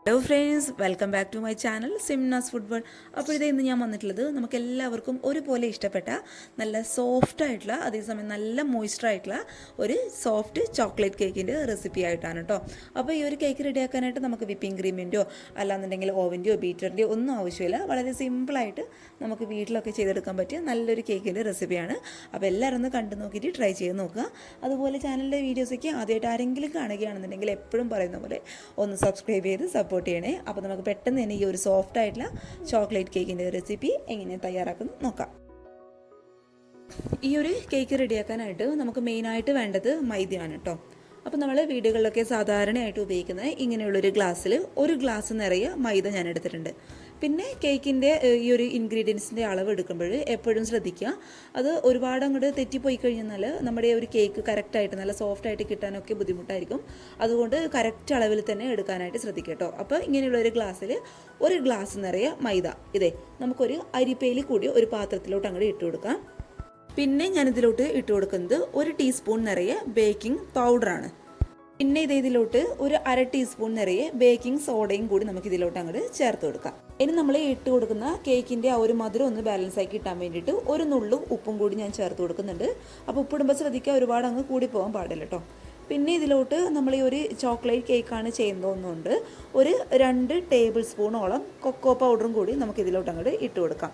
Hello friends, welcome back to my channel Simnas football. അപ്പോൾ ഇന്ന് ഞാൻ വന്നിട്ടുള്ളത് നമുക്ക് എല്ലാവർക്കും ഒരുപോലെ ഇഷ്ടപ്പെട്ട നല്ല സോഫ്റ്റ് ആയിട്ടുള്ള അതേസമയം നല്ല മോയ്സ്ചർ ആയിട്ടുള്ള ഒരു സോഫ്റ്റ് ചോക്ലേറ്റ് കേക്കിൻ്റെ റെസിപ്പി ആയിട്ടാണ് കേട്ടോ. അപ്പോൾ ഈ ഒരു കേക്ക് റെഡിയാക്കാനായിട്ട് നമുക്ക് വിപ്പിംഗ് ക്രീമിൻ്റെയോ അല്ലാന്നുണ്ടെങ്കിൽ ഓവൻ്റെയോ ബീറ്ററിൻ്റെയോ ഒന്നും ആവശ്യമില്ല. വളരെ സിമ്പിളായിട്ട് നമുക്ക് വീട്ടിലൊക്കെ ചെയ്തെടുക്കാൻ പറ്റിയ നല്ലൊരു കേക്കിൻ്റെ റെസിപ്പിയാണ്. അപ്പോൾ എല്ലാവരും ഒന്ന് കണ്ടു നോക്കിയിട്ട് ട്രൈ ചെയ്ത് നോക്കുക. അതുപോലെ ചാനലിലെ വീഡിയോസൊക്കെ ആദ്യമായിട്ട് ആരെങ്കിലും കാണുകയാണെന്നുണ്ടെങ്കിൽ എപ്പോഴും പറയുന്ന പോലെ ഒന്ന് സബ്സ്ക്രൈബ് ചെയ്ത് സപ്പോർട്ട് ചെയ്യണേ. അപ്പോൾ നമുക്ക് പെട്ടെന്ന് തന്നെ ഈ ഒരു സോഫ്റ്റ് ആയിട്ടുള്ള ചോക്ലേറ്റ് കേക്കിൻ്റെ റെസിപ്പി എങ്ങനെ തയ്യാറാക്കുന്നു നോക്കാം. ഈ ഒരു കേക്ക് റെഡിയാക്കാനായിട്ട് നമുക്ക് മെയിനായിട്ട് വേണ്ടത് മൈദയാണ് കേട്ടോ. അപ്പോൾ നമ്മൾ വീടുകളിലൊക്കെ സാധാരണയായിട്ട് ഉപയോഗിക്കുന്ന ഇങ്ങനെയുള്ളൊരു ഗ്ലാസ്സിൽ ഒരു ഗ്ലാസ് നിറയെ മൈദ ഞാൻ എടുത്തിട്ടുണ്ട്. പിന്നെ കേക്കിൻ്റെ ഈ ഒരു ഇൻഗ്രീഡിയൻസിൻ്റെ അളവ് എടുക്കുമ്പോൾ എപ്പോഴും ശ്രദ്ധിക്കുക, അത് ഒരുപാട് അങ്ങോട്ട് തെറ്റിപ്പോയി കഴിഞ്ഞാൽ നമ്മുടെ ഒരു കേക്ക് കറക്റ്റായിട്ട് നല്ല സോഫ്റ്റായിട്ട് കിട്ടാനൊക്കെ ബുദ്ധിമുട്ടായിരിക്കും. അതുകൊണ്ട് കറക്റ്റ് അളവിൽ തന്നെ എടുക്കാനായിട്ട് ശ്രദ്ധിക്കുക കേട്ടോ. അപ്പോൾ ഇങ്ങനെയുള്ളൊരു ഗ്ലാസ്സിൽ ഒരു ഗ്ലാസ് നിറയെ മൈദ നമുക്കൊരു അരിപ്പയിൽ കൂടി ഒരു പാത്രത്തിലോട്ട് അങ്ങോട്ട് ഇട്ട് കൊടുക്കാം. പിന്നെ ഞാനിതിലോട്ട് ഇട്ട് കൊടുക്കുന്നത് ഒരു ടീസ്പൂൺ നിറയെ ബേക്കിംഗ് പൗഡറാണ്. പിന്നെ ഇതിലോട്ട് ഒരു അര ടീസ്പൂൺ നിറയെ ബേക്കിംഗ് സോഡയും കൂടി നമുക്ക് ഇതിലോട്ട് അങ്ങോട്ട് ചേർത്ത് കൊടുക്കാം. ഇനി നമ്മൾ ഇട്ട് കൊടുക്കുന്ന കേക്കിൻ്റെ ആ ഒരു മധുരം ഒന്ന് ബാലൻസ് ആക്കി കിട്ടാൻ വേണ്ടിയിട്ട് ഒരു നുള്ളു ഉപ്പും കൂടി ഞാൻ ചേർത്ത് കൊടുക്കുന്നുണ്ട്. അപ്പോൾ ഉപ്പിടുമ്പോൾ ശ്രദ്ധിക്കുക, ഒരുപാട് അങ്ങ് കൂടി പോകാൻ പാടില്ല കേട്ടോ. പിന്നെ ഇതിലോട്ട് നമ്മൾ ഈ ഒരു ചോക്ലേറ്റ് കേക്കാണ് ചെയ്യുന്നതെന്നുകൊണ്ട് ഒരു 2 ടേബിൾ സ്പൂണോളം കൊക്കോ പൗഡറും കൂടി നമുക്ക് ഇതിലോട്ട് അങ്ങോട്ട് ഇട്ട് കൊടുക്കാം.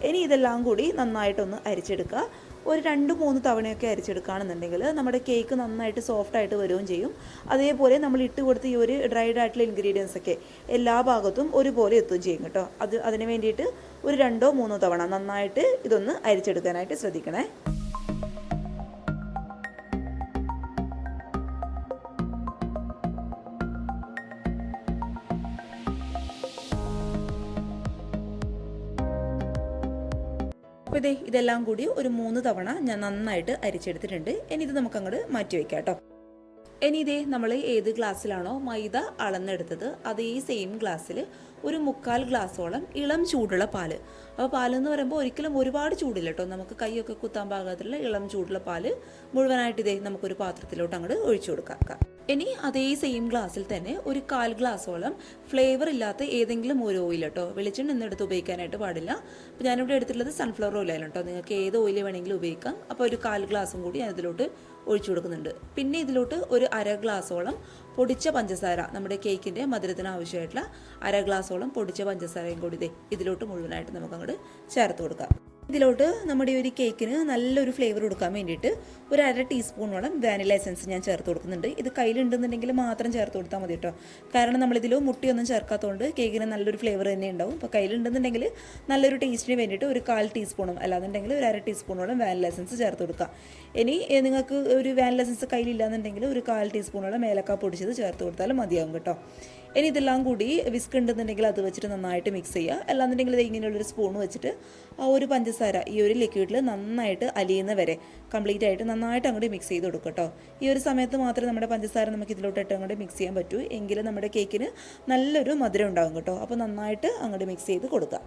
ഇനി ഇതെല്ലാം കൂടി നന്നായിട്ടൊന്ന് അരിച്ചെടുക്കുക. ഒരു 2-3 തവണയൊക്കെ അരിച്ചെടുക്കുകയാണെന്നുണ്ടെങ്കിൽ നമ്മുടെ കേക്ക് നന്നായിട്ട് സോഫ്റ്റായിട്ട് വരികയും ചെയ്യും. അതേപോലെ നമ്മൾ ഇട്ട് കൊടുത്ത ഈ ഒരു ഡ്രൈഡ് ആയിട്ടുള്ള ഇൻഗ്രീഡിയൻസ് ഒക്കെ എല്ലാ ഭാഗത്തും ഒരുപോലെ എത്തുകയും ചെയ്യും കേട്ടോ. അതിന് വേണ്ടിയിട്ട് ഒരു 2-3 തവണ നന്നായിട്ട് ഇതൊന്ന് അരിച്ചെടുക്കാനായിട്ട് ശ്രദ്ധിക്കണേ. അപ്പോൾ ഇതെല്ലാം കൂടി ഒരു 3 തവണ ഞാൻ നന്നായിട്ട് അരിച്ചെടുത്തിട്ടുണ്ട്. ഇനി ഇത് നമുക്ക് അങ്ങോട്ട് മാറ്റി വയ്ക്കാം കേട്ടോ. ഇനി നമ്മൾ ഏത് ഗ്ലാസ്സിലാണോ മൈദ അളന്നെടുത്തത് അതേ സെയിം ഗ്ലാസ്സിൽ ഒരു 3/4 ഗ്ലാസോളം ഇളം ചൂടുള്ള പാല്. അപ്പോൾ പാലെന്ന് പറയുമ്പോൾ ഒരിക്കലും ഒരുപാട് ചൂടില്ല കേട്ടോ, നമുക്ക് കൈയൊക്കെ കുത്താൻ പാകത്തിലുള്ള ഇളം ചൂടുള്ള പാല് മുഴുവനായിട്ട് നമുക്കൊരു പാത്രത്തിലോട്ട് അങ്ങോട്ട് ഒഴിച്ചു കൊടുക്കാം. ഇനി അതേ സെയിം ഗ്ലാസ്സിൽ തന്നെ ഒരു 1/4 ഗ്ലാസോളം ഫ്ലേവർ ഇല്ലാത്ത ഏതെങ്കിലും ഒരു ഓയിൽ കേട്ടോ, വെളിച്ചെണ്ണ എടുത്ത് ഉപയോഗിക്കാനായിട്ട് പാടില്ല. അപ്പോൾ ഞാനിവിടെ എടുത്തിട്ടുള്ളത് സൺഫ്ലവർ ഓയിലാണ് കേട്ടോ, നിങ്ങൾക്ക് ഏത് ഓയിൽ വേണമെങ്കിലും ഉപയോഗിക്കാം. അപ്പോൾ ഒരു 1/4 ഗ്ലാസും കൂടി ഞാൻ ഇതിലോട്ട് ഒഴിച്ചു കൊടുക്കുന്നുണ്ട്. പിന്നെ ഇതിലോട്ട് ഒരു 1/2 ഗ്ലാസോളം പൊടിച്ച പഞ്ചസാര, നമ്മുടെ കേക്കിൻ്റെ മധുരത്തിന് ആവശ്യമായിട്ടുള്ള 1/2 ഗ്ലാസോളം പൊടിച്ച പഞ്ചസാരയും കൂടി ഇതിലോട്ട് മുഴുവനായിട്ട് നമുക്ക് അങ്ങോട്ട് ചേർത്ത് കൊടുക്കാം. ഇതിലോട്ട് നമ്മുടെ ഒരു കേക്കിന് നല്ലൊരു ഫ്ലേവർ കൊടുക്കാൻ വേണ്ടിയിട്ട് ഒരു 1/2 ടീസ്പൂണോളം വാനില എസൻസ് ഞാൻ ചേർത്ത് കൊടുക്കുന്നുണ്ട്. ഇത് കയ്യിലുണ്ടെന്നുണ്ടെങ്കിൽ മാത്രം ചേർത്ത് കൊടുത്താൽ മതി കേട്ടോ, കാരണം നമ്മളിതിൽ മുട്ടിയൊന്നും ചേർക്കാത്തതുകൊണ്ട് കേക്കിന് നല്ലൊരു ഫ്ലേവർ തന്നെ ഉണ്ടാവും. അപ്പോൾ കയ്യിലുണ്ടെന്നുണ്ടെങ്കിൽ നല്ലൊരു ടേസ്റ്റിന് വേണ്ടിയിട്ട് ഒരു 1/4 ടീസ്പൂണും അല്ലാന്നുണ്ടെങ്കിൽ ഒരു 1/2 ടീസ്പൂണോളം വാനില എസൻസ് ചേർത്ത് കൊടുക്കുക. ഇനി നിങ്ങൾക്ക് ഒരു വാനില എസൻസ് കയ്യിലില്ലാന്നുണ്ടെങ്കിൽ ഒരു 1/4 ടീസ്പൂണോളം ഏലക്ക പൊടിച്ചത് ചേർത്ത് കൊടുത്താലും മതിയാവും കേട്ടോ. ഇനി ഇതെല്ലാം കൂടി വിസ്ക് ഉണ്ടെന്നുണ്ടെങ്കിൽ അത് വെച്ചിട്ട് നന്നായിട്ട് മിക്സ് ചെയ്യുക. അല്ലാന്നുണ്ടെങ്കിൽ ഇങ്ങനെയുള്ളൊരു സ്പൂൺ വെച്ചിട്ട് ആ ഒരു പഞ്ചസാര ഈ ഒരു ലിക്വിഡിൽ നന്നായിട്ട് അലിയുന്ന വരെ കംപ്ലീറ്റ് ആയിട്ട് നന്നായിട്ട് അങ്ങോട്ട് മിക്സ് ചെയ്ത് കൊടുക്കുക കേട്ടോ. ഈ ഒരു സമയത്ത് മാത്രമേ നമ്മുടെ പഞ്ചസാര നമുക്ക് ഇതിലോട്ട് ഇട്ട് അങ്ങോട്ട് മിക്സ് ചെയ്യാൻ പറ്റൂ, എങ്കിലും നമ്മുടെ കേക്കിന് നല്ലൊരു മധുരം ഉണ്ടാകും കേട്ടോ. അപ്പോൾ നന്നായിട്ട് അങ്ങോട്ട് മിക്സ് ചെയ്ത് കൊടുക്കുക.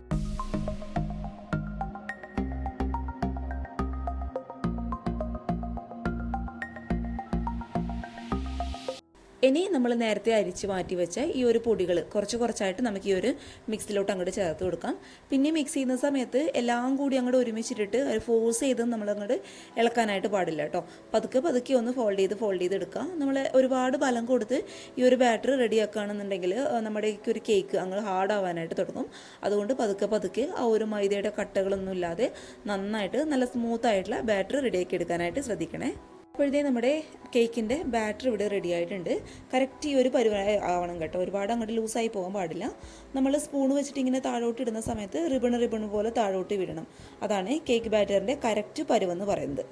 ഇനി നമ്മൾ നേരത്തെ അരിച്ച് മാറ്റി വെച്ച ഈ ഒരു പൊടികൾ കുറച്ചായിട്ട് നമുക്ക് ഈ ഒരു മിക്സിലോട്ട് അങ്ങോട്ട് ചേർത്ത് കൊടുക്കാം. പിന്നെ മിക്സ് ചെയ്യുന്ന സമയത്ത് എല്ലാം കൂടി അങ്ങോട്ട് ഒരുമിച്ചിട്ടിട്ട് ഫോഴ്സ് ചെയ്ത് നമ്മൾ അങ്ങോട്ട് ഇളക്കാനായിട്ട് പാടില്ല കേട്ടോ. പതുക്കെ ഒന്ന് ഫോൾഡ് ചെയ്ത് എടുക്കുക. നമ്മൾ ഒരുപാട് ബലം കൊടുത്ത് ഈ ഒരു ബാറ്റർ റെഡിയാക്കുകയാണെന്നുണ്ടെങ്കിൽ നമ്മുടെ ഒരു കേക്ക് അങ്ങ് ഹാർഡ് ആവാനായിട്ട് തുടങ്ങും. അതുകൊണ്ട് പതുക്കെ ആ ഒരു മൈദയുടെ കട്ടകളൊന്നും ഇല്ലാതെ നന്നായിട്ട് നല്ല സ്മൂത്ത് ആയിട്ടുള്ള ബാറ്റർ റെഡിയാക്കി എടുക്കാനായിട്ട് ശ്രദ്ധിക്കണേ. അപ്പോഴത്തേ നമ്മുടെ കേക്കിൻ്റെ ബാറ്റർ ഇവിടെ റെഡി ആയിട്ടുണ്ട്. കറക്റ്റ് ഈ ഒരു പരുവമായി ആവണം കേട്ടോ, ഒരുപാട് അങ്ങോട്ട് ലൂസായി പോകാൻ പാടില്ല. നമ്മൾ സ്പൂൺ വെച്ചിട്ട് ഇങ്ങനെ താഴോട്ട് ഇടുന്ന സമയത്ത് റിബൺ പോലെ താഴോട്ട് വിടണം. അതാണ് കേക്ക് ബാറ്ററിൻ്റെ കറക്റ്റ് പരുവെന്ന് പറയുന്നത്.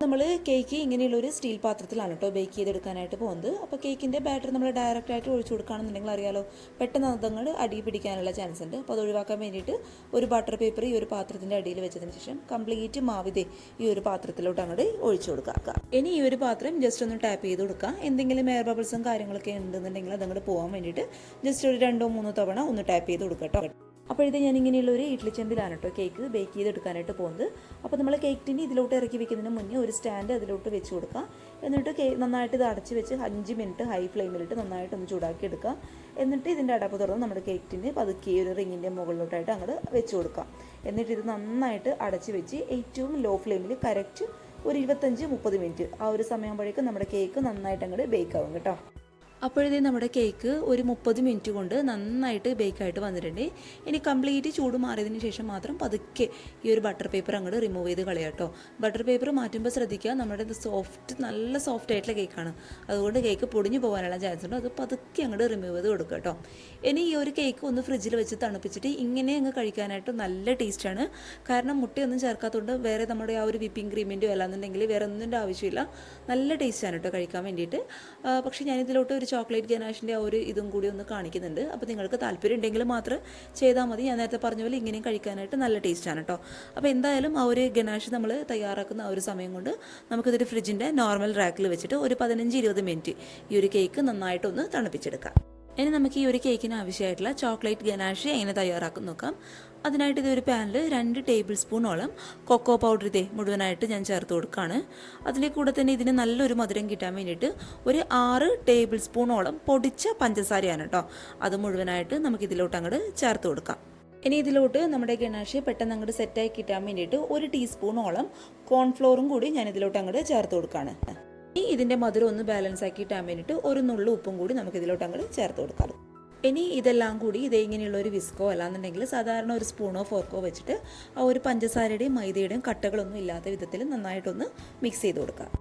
നമ്മൾ കേക്ക് ഇങ്ങനെയുള്ളൊരു സ്റ്റീൽ പാത്രത്തിലാണ് കേട്ടോ ബേക്ക് ചെയ്തെടുക്കാനായിട്ട് പോകുന്നത്. അപ്പോൾ കേക്കിൻ്റെ ബാറ്റർ നമ്മൾ ഡയറക്റ്റായിട്ട് ഒഴിച്ചു കൊടുക്കുകയാണെന്നുണ്ടെങ്കിൽ അറിയാലോ, പെട്ടെന്ന് അതങ്ങോട്ട് അടി പിടിക്കാനുള്ള ചാൻസ് ഉണ്ട്. അപ്പോൾ അത് ഒഴിവാക്കാൻ വേണ്ടിയിട്ട് ഒരു ബട്ടർ പേപ്പർ ഈ ഒരു പാത്രത്തിൻ്റെ അടിയിൽ വെച്ചതിന് ശേഷം കംപ്ലീറ്റ് മാവിതേ ഈ ഒരു പാത്രത്തിലോട്ട് അങ്ങോട്ട് ഒഴിച്ചു കൊടുക്കുക. ഇനി ഈ ഒരു പാത്രം ജസ്റ്റ് ഒന്ന് ടാപ്പ് ചെയ്ത് കൊടുക്കുക. എന്തെങ്കിലും എയർ ബബിൾസും കാര്യങ്ങളൊക്കെ ഉണ്ടെന്നുണ്ടെങ്കിൽ അതങ്ങോട്ട് പോകാൻ വേണ്ടിയിട്ട് ജസ്റ്റ് ഒരു 2-3 തവണ ഒന്ന് ടാപ്പ് ചെയ്ത് കൊടുക്കുക കേട്ടോ. അപ്പോൾ ഇത് ഞാനിങ്ങനെയുള്ളൊരു ഇഡ്ഡലി ചെമ്പിലാണ് കേട്ടോ കേക്ക് ബേക്ക് ചെയ്തെടുക്കാനായിട്ട് പോകുന്നത്. അപ്പോൾ നമ്മൾ കേക്ക് ടിന്നി ഇതിലോട്ട് ഇറക്കി വെക്കുന്നതിന് മുന്നേ ഒരു സ്റ്റാൻഡ് അതിലോട്ട് വെച്ച് കൊടുക്കുക. എന്നിട്ട് നന്നായിട്ട് ഇത് അടച്ച് വെച്ച് 5 മിനിറ്റ് ഹൈ ഫ്ലെയിമിലിട്ട് നന്നായിട്ടൊന്ന് ചൂടാക്കി എടുക്കുക. എന്നിട്ട് ഇതിൻ്റെ അടപ്പ് തുറന്ന് നമ്മുടെ കേക്ക് ടിന് പതുക്കി ഒരു റിങ്ങിൻ്റെ മുകളിലോട്ടായിട്ട് അങ്ങോട്ട് വെച്ച് കൊടുക്കുക. എന്നിട്ട് ഇത് നന്നായിട്ട് അടച്ച് വെച്ച് ഏറ്റവും ലോ ഫ്ലെയിമിൽ കറക്റ്റ് ഒരു 25-30 മിനിറ്റ് ആ ഒരു സമയമാകുമ്പോഴേക്കും നമ്മുടെ കേക്ക് നന്നായിട്ട് അങ്ങോട്ട് ബേക്ക് ആവും കേട്ടോ. അപ്പോഴത്തേ നമ്മുടെ കേക്ക് ഒരു 30 മിനിറ്റ് കൊണ്ട് നന്നായിട്ട് ബേക്കായിട്ട് വന്നിട്ടുണ്ട്. ഇനി കംപ്ലീറ്റ് ചൂട് മാറിയതിന് ശേഷം മാത്രം പതുക്കെ ഈ ഒരു ബട്ടർ പേപ്പർ അങ്ങോട്ട് റിമൂവ് ചെയ്ത് കളയാം കേട്ടോ. ബട്ടർ പേപ്പർ മാറ്റുമ്പോൾ ശ്രദ്ധിക്കുക, നമ്മുടെ ഇത് നല്ല സോഫ്റ്റ് ആയിട്ടുള്ള കേക്കാണ്, അതുകൊണ്ട് കേക്ക് പൊടിഞ്ഞു പോകാനുള്ള ചാൻസ് ഉണ്ട്. അത് പതുക്കെ അങ്ങോട്ട് റിമൂവ് ചെയ്ത് കൊടുക്കുക കേട്ടോ. ഇനി ഈ ഒരു കേക്ക് ഒന്ന് ഫ്രിഡ്ജിൽ വെച്ച് തണുപ്പിച്ചിട്ട് ഇങ്ങനെ അങ്ങ് കഴിക്കാനായിട്ട് നല്ല ടേസ്റ്റാണ്. കാരണം മുട്ടയൊന്നും ചേർക്കാത്തതുകൊണ്ട് വേറെ നമ്മുടെ ആ ഒരു വിപ്പിംഗ് ക്രീമിൻ്റെയോ അല്ലാന്നുണ്ടെങ്കിൽ വേറെ ഒന്നിൻ്റെ ആവശ്യമില്ല. നല്ല ടേസ്റ്റാണ് കേട്ടോ കഴിക്കാൻ വേണ്ടിയിട്ട്. പക്ഷേ ഞാനിതിലോട്ട് ഒരു ചോക്ലേറ്റ് ഗനാഷിൻ്റെ ആ ഒരു ഇതും കൂടി ഒന്ന് കാണിക്കുന്നുണ്ട്. അപ്പോൾ നിങ്ങൾക്ക് താല്പര്യം ഉണ്ടെങ്കിൽ മാത്രം ചെയ്താൽ മതി. ഞാൻ നേരത്തെ പറഞ്ഞ പോലെ ഇങ്ങനെയും കഴിക്കാനായിട്ട് നല്ല ടേസ്റ്റാണ് കേട്ടോ. അപ്പോൾ എന്തായാലും ആ ഒരു ഗനാഷ് നമ്മൾ തയ്യാറാക്കുന്ന ആ ഒരു സമയം കൊണ്ട് നമുക്കിതൊരു ഫ്രിഡ്ജിൻ്റെ നോർമൽ റാക്കിൽ വെച്ചിട്ട് ഒരു 15-20 മിനിറ്റ് ഈ ഒരു കേക്ക് നന്നായിട്ടൊന്ന് തണുപ്പിച്ചെടുക്കാം. ഇനി നമുക്ക് ഈ ഒരു കേക്കിന് ആവശ്യമായിട്ടുള്ള ചോക്ലേറ്റ് ഗനാഷ് എങ്ങനെ തയ്യാറാക്കും നോക്കാം. അതിനായിട്ട് ഇതൊരു പാനിൽ 2 ടേബിൾ സ്പൂണോളം കൊക്കോ പൗഡർ മുഴുവനായിട്ട് ഞാൻ ചേർത്ത് കൊടുക്കുകയാണ്. അതിൻ്റെ കൂടെ തന്നെ ഇതിന് നല്ലൊരു മധുരം കിട്ടാൻ വേണ്ടിയിട്ട് ഒരു 6 ടേബിൾ സ്പൂണോളം പൊടിച്ച പഞ്ചസാരയാണ് കേട്ടോ. അത് മുഴുവനായിട്ട് നമുക്കിതിലോട്ട് അങ്ങോട്ട് ചേർത്ത് കൊടുക്കാം. ഇനി ഇതിലോട്ട് നമ്മുടെ ഗനാഷ് പെട്ടെന്ന് അങ്ങോട്ട് സെറ്റായി കിട്ടാൻ വേണ്ടിയിട്ട് 1 ടീസ്പൂണോളം കോൺഫ്ലോറും കൂടി ഞാൻ ഇതിലോട്ട് അങ്ങോട്ട് ചേർത്ത് കൊടുക്കുകയാണ്. ഇതിൻ്റെ മധുരം ഒന്ന് ബാലൻസ് ആക്കി ഇട്ടാൻ വേണ്ടിയിട്ട് ഒരു നുള്ളു ഉപ്പും കൂടി നമുക്ക് ഇതിലോട്ട് അങ്ങോട്ട് ചേർത്ത് കൊടുക്കാം. ഇനി ഇതെല്ലാം കൂടി ഇങ്ങനെയുള്ള ഒരു വിസ്കോ അല്ലാന്നുണ്ടെങ്കിൽ സാധാരണ ഒരു സ്പൂണോ ഫോർക്കോ വെച്ചിട്ട് ആ ഒരു പഞ്ചസാരയുടെയും മൈദയുടെയും കട്ടകളൊന്നും ഇല്ലാത്ത വിധത്തിൽ നന്നായിട്ടൊന്ന് മിക്സ് ചെയ്ത് കൊടുക്കാം.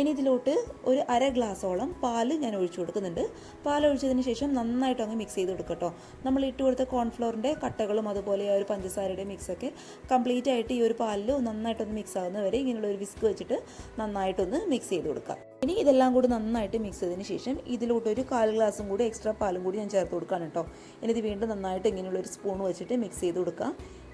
ഇനി ഇതിലോട്ട് ഒരു 1/2 ഗ്ലാസോളം പാല് ഞാൻ ഒഴിച്ചു കൊടുക്കുന്നുണ്ട്. പാൽ ഒഴിച്ചതിന് ശേഷം നന്നായിട്ട് അങ്ങ് മിക്സ് ചെയ്ത് കൊടുക്കുക കേട്ടോ. നമ്മൾ ഇട്ട് കൊടുത്ത കോൺഫ്ലോറിൻ്റെ കട്ടകളും അതുപോലെ ആ ഒരു പഞ്ചസാരയുടെ മിക്സൊക്കെ കംപ്ലീറ്റ് ആയിട്ട് ഈ ഒരു പാലിൽ നന്നായിട്ടൊന്ന് മിക്സ് ആകുന്ന വരെ ഇങ്ങനെയുള്ള ഒരു വിസ്ക് വെച്ചിട്ട് നന്നായിട്ടൊന്ന് മിക്സ് ചെയ്ത് കൊടുക്കാം. ഇനി ഇതെല്ലാം കൂടി നന്നായിട്ട് മിക്സ് ചെയ്തതിന് ശേഷം ഇതിലോട്ട് ഒരു 1/4 ഗ്ലാസും കൂടി എക്സ്ട്രാ പാലും കൂടി ഞാൻ ചേർത്ത് കൊടുക്കുകയാണ് കേട്ടോ. ഇനി ഇത് വീണ്ടും നന്നായിട്ട് ഇങ്ങനെയുള്ളൊരു സ്പൂൺ വെച്ചിട്ട് മിക്സ് ചെയ്ത് കൊടുക്കാം.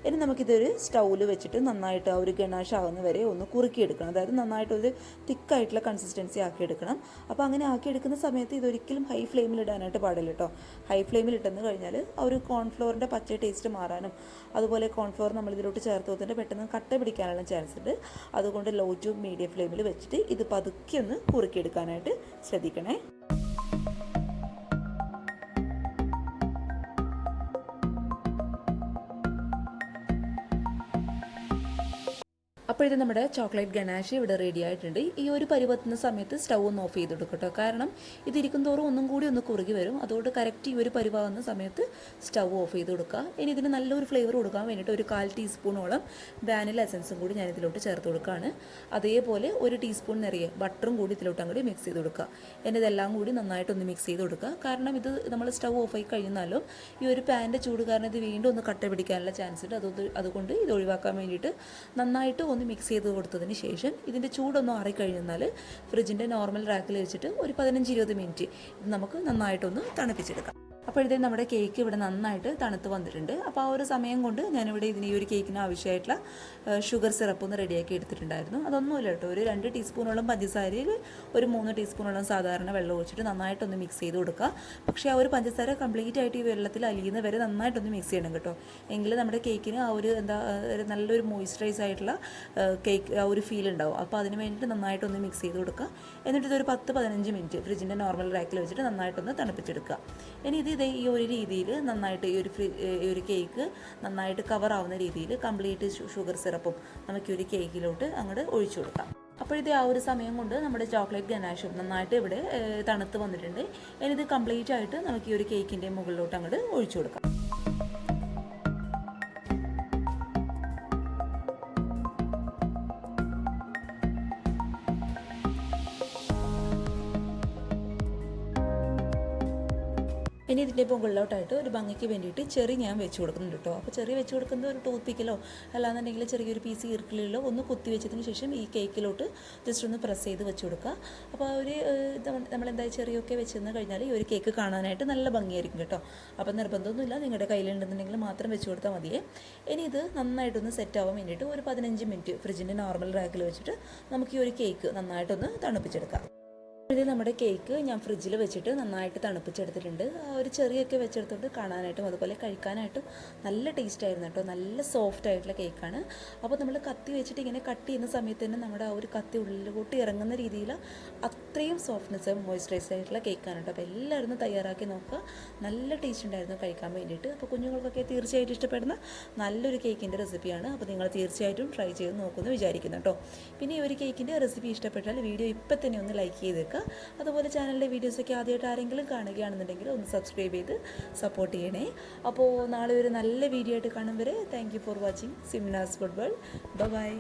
ഇനി നമുക്കിതൊരു സ്റ്റൗവിൽ വെച്ചിട്ട് നന്നായിട്ട് ആ ഒരു ഗനാഷ് ആകുന്ന വരെ ഒന്ന് കുറുക്കിയെടുക്കണം. അതായത് നന്നായിട്ടൊരു തിക്കായിട്ടുള്ള കൺസിസ്റ്റൻസി ആക്കിയെടുക്കണം. അപ്പോൾ അങ്ങനെ ആക്കിയെടുക്കുന്ന സമയത്ത് ഇതൊരിക്കലും ഹൈ ഫ്ലെയിമിൽ ഇടാനായിട്ട് പാടില്ല കേട്ടോ. ഹൈ ഫ്ലെയിമിൽ ഇട്ടെന്ന് കഴിഞ്ഞാൽ ആ ഒരു കോൺഫ്ലോറിൻ്റെ പച്ച ടേസ്റ്റ് മാറാനും അതുപോലെ കോൺഫ്ലോർ നമ്മൾ ഇതിലോട്ട് ചേർത്ത് കൊടുത്തിട്ട് പെട്ടെന്ന് കട്ട പിടിക്കാനുള്ള ചാൻസ് ഉണ്ട്. അതുകൊണ്ട് ലോ ടു മീഡിയം ഫ്ലെയിമിൽ വെച്ചിട്ട് ഇത് പതുക്കെ ഒന്ന് കുറുക്കിയെടുക്കാനായിട്ട് ശ്രദ്ധിക്കണേ. അപ്പോൾ ഇത് നമ്മുടെ ചോക്ലേറ്റ് ഗനാഷ് ഇവിടെ റെഡി ആയിട്ടുണ്ട്. ഈ ഒരു പരുവത്തുന്ന സമയത്ത് സ്റ്റൗ ഒന്ന് ഓഫ് ചെയ്ത് കൊടുക്കട്ടോ. കാരണം ഇതിരിക്കും തോറും ഒന്നും കൂടി ഒന്ന് കുറുകി വരും. അതുകൊണ്ട് കറക്റ്റ് ഈ ഒരു പരുവാകുന്ന സമയത്ത് സ്റ്റൗ ഓഫ് ചെയ്ത് കൊടുക്കുക. ഇനി ഇതിന് നല്ലൊരു ഫ്ലേവർ കൊടുക്കാൻ വേണ്ടിയിട്ട് ഒരു 1/4 ടീസ്പൂണോളം വാനില എസൻസും കൂടി ഞാൻ ഇതിലോട്ട് ചേർത്ത് കൊടുക്കുകയാണ്. അതേപോലെ 1 ടീസ്പൂൺ നിറയെ ബട്ടറും കൂടി ഇതിലോട്ട് അങ്ങോട്ട് മിക്സ് ചെയ്ത് കൊടുക്കുക. ഇനി ഇതെല്ലാം കൂടി നന്നായിട്ടൊന്ന് മിക്സ് ചെയ്ത് കൊടുക്കുക. കാരണം ഇത് നമ്മൾ സ്റ്റൗ ഓഫ് ആയി കഴിഞ്ഞാലും ഈ ഒരു പാൻ്റെ ചൂട് കാരണം ഇത് വീണ്ടും ഒന്ന് കട്ട പിടിക്കാനുള്ള ചാൻസ് ഉണ്ട്. അതുകൊണ്ട് ഇത് ഒഴിവാക്കാൻ വേണ്ടിയിട്ട് നന്നായിട്ട് ഒന്ന് മിക്സ് ചെയ്ത് കൊടുത്തതിന് ശേഷം ഇതിൻ്റെ ചൂടൊന്നും ആറിക്കഴിഞ്ഞാൽ ഫ്രിഡ്ജിൻ്റെ നോർമൽ റാക്കിൽ വെച്ചിട്ട് ഒരു 15-20 മിനിറ്റ് ഇത് നമുക്ക് നന്നായിട്ടൊന്ന് തണുപ്പിച്ചെടുക്കാം. അപ്പോൾ ഇതേ നമ്മുടെ കേക്ക് ഇവിടെ നന്നായിട്ട് തണുത്ത് വന്നിട്ടുണ്ട്. അപ്പോൾ ആ ഒരു സമയം കൊണ്ട് ഞാനിവിടെ ഇതിന് ഈ ഒരു കേക്കിന് ആവശ്യമായിട്ടുള്ള ഷുഗർ സിറപ്പ് ഒന്ന് റെഡിയാക്കി എടുത്തിട്ടുണ്ടായിരുന്നു. അതൊന്നുമില്ല കേട്ടോ, ഒരു 2 ടീസ്പൂണോളം പഞ്ചസാരയിൽ ഒരു 3 ടീസ്പൂണോളം സാധാരണ വെള്ളം ഒഴിച്ചിട്ട് നന്നായിട്ടൊന്ന് മിക്സ് ചെയ്ത് കൊടുക്കുക. പക്ഷേ ആ ഒരു പഞ്ചസാര കംപ്ലീറ്റ് ആയിട്ട് ഈ വെള്ളത്തിൽ അലിയുന്ന വരെ നന്നായിട്ടൊന്ന് മിക്സ് ചെയ്യണം കേട്ടോ. എങ്കിൽ നമ്മുടെ കേക്കിന് ആ ഒരു നല്ലൊരു മോയ്സ്ചറൈസ് ആയിട്ടുള്ള കേക്ക് ആ ഒരു ഫീൽ ഉണ്ടാവും. അപ്പോൾ അതിന് വേണ്ടിയിട്ട് നന്നായിട്ടൊന്ന് മിക്സ് ചെയ്ത് കൊടുക്കുക. എന്നിട്ട് ഇതൊരു 10-15 മിനിറ്റ് ഫ്രിഡ്ജിൻ്റെ നോർമൽ റാക്കിൽ വെച്ചിട്ട് നന്നായിട്ടൊന്ന് തണുപ്പിച്ചെടുക്കുക. ഇനി ഇത് ഈ ഒരു രീതിയിൽ നന്നായിട്ട് ഈ ഒരു കേക്ക് നന്നായിട്ട് കവർ ആവുന്ന രീതിയിൽ കംപ്ലീറ്റ് ഷുഗർ സിറപ്പും നമുക്ക് ഈ ഒരു കേക്കിലോട്ട് അങ്ങോട്ട് ഒഴിച്ചു കൊടുക്കാം. അപ്പോഴത്തെ ആ ഒരു സമയം കൊണ്ട് നമ്മുടെ ചോക്ലേറ്റ് ഗനാഷും നന്നായിട്ട് ഇവിടെ തണുത്ത് വന്നിട്ടുണ്ട്. ഇനി ഇത് കംപ്ലീറ്റ് ആയിട്ട് നമുക്ക് ഈ ഒരു കേക്കിൻ്റെ മുകളിലോട്ട് അങ്ങോട്ട് ഒഴിച്ചു കൊടുക്കാം. ഇനി ഇതിൻ്റെ മുകളിലോട്ടായിട്ട് ഒരു ഭംഗിക്ക് വേണ്ടിയിട്ട് ചെറി ഞാൻ വെച്ച് കൊടുക്കുന്നുണ്ട് കേട്ടോ. അപ്പോൾ ചെറി വെച്ച് കൊടുക്കുന്നത് ഒരു ടൂത്ത് പിക്കിലോ അല്ലാന്നുണ്ടെങ്കിൽ ചെറിയൊരു പീസ് ഈർക്കിളിലോ ഒന്ന് കുത്തി വെച്ചതിന് ശേഷം ഈ കേക്കിലോട്ട് ജസ്റ്റ് ഒന്ന് പ്രസ് ചെയ്ത് വെച്ച് കൊടുക്കുക. അപ്പോൾ ഒരു നമ്മളെന്താ ചെറിയൊക്കെ വെച്ചെന്ന് കഴിഞ്ഞാൽ ഈ ഒരു കേക്ക് കാണാനായിട്ട് നല്ല ഭംഗിയായിരിക്കും കേട്ടോ. അപ്പോൾ നിർബന്ധമൊന്നുമില്ല, നിങ്ങളുടെ കയ്യിലുണ്ടെന്നുണ്ടെങ്കിൽ മാത്രം വെച്ച് കൊടുത്താൽ മതിയേ. ഇനി ഇത് നന്നായിട്ടൊന്ന് സെറ്റ് ആവാൻ വേണ്ടിയിട്ട് ഒരു 15 മിനിറ്റ് ഫ്രിഡ്ജിൻ്റെ നോർമൽ റാക്കിൽ വെച്ചിട്ട് നമുക്ക് ഈ ഒരു കേക്ക് നന്നായിട്ടൊന്ന് തണുപ്പിച്ചെടുക്കാം. ഇത് നമ്മുടെ കേക്ക് ഞാൻ ഫ്രിഡ്ജിൽ വെച്ചിട്ട് നന്നായിട്ട് തണുപ്പിച്ചെടുത്തിട്ടുണ്ട്. ഒരു ചെറിയൊക്കെ വെച്ചെടുത്തിട്ട് കാണാനായിട്ടും അതുപോലെ കഴിക്കാനായിട്ടും നല്ല ടേസ്റ്റ് ആയിരുന്നു കേട്ടോ. നല്ല സോഫ്റ്റ് ആയിട്ടുള്ള കേക്കാണ്. അപ്പോൾ നമ്മൾ കത്തി വെച്ചിട്ട് ഇങ്ങനെ കട്ട് ചെയ്യുന്ന സമയത്ത് തന്നെ നമ്മുടെ ആ ഒരു കത്തി ഉള്ളിലോട്ട് ഇറങ്ങുന്ന രീതിയിൽ അത്രയും സോഫ്റ്റ്നെസ് മോയ്സ്ചറൈസ് ആയിട്ടുള്ള കേക്കാണ് കേട്ടോ. അപ്പോൾ എല്ലാവരും തയ്യാറാക്കി നോക്കുക. നല്ല ടേസ്റ്റ് ഉണ്ടായിരുന്നു കഴിക്കാൻ വേണ്ടിയിട്ട്. അപ്പോൾ കുഞ്ഞുങ്ങൾക്കൊക്കെ തീർച്ചയായിട്ടും ഇഷ്ടപ്പെടുന്ന നല്ലൊരു കേക്കിൻ്റെ റെസിപ്പിയാണ്. അപ്പോൾ നിങ്ങൾ തീർച്ചയായിട്ടും ട്രൈ ചെയ്ത് നോക്കുമെന്ന് വിചാരിക്കുന്നു കേട്ടോ. പിന്നെ ഈ ഒരു കേക്കിൻ്റെ റെസിപ്പി ഇഷ്ടപ്പെട്ടാൽ വീഡിയോ ഇപ്പം തന്നെ ഒന്ന് ലൈക്ക് ചെയ്തേക്കുക. അതുപോലെ ചാനലിലെ വീഡിയോസൊക്കെ ആദ്യമായിട്ട് ആരെങ്കിലും കാണുകയാണെന്നുണ്ടെങ്കിൽ ഒന്ന് സബ്സ്ക്രൈബ് ചെയ്ത് സപ്പോർട്ട് ചെയ്യണേ. അപ്പോൾ നാളെ ഒരു നല്ല വീഡിയോ ആയിട്ട് കാണും വരെ thank you for watching Simnas food world. By.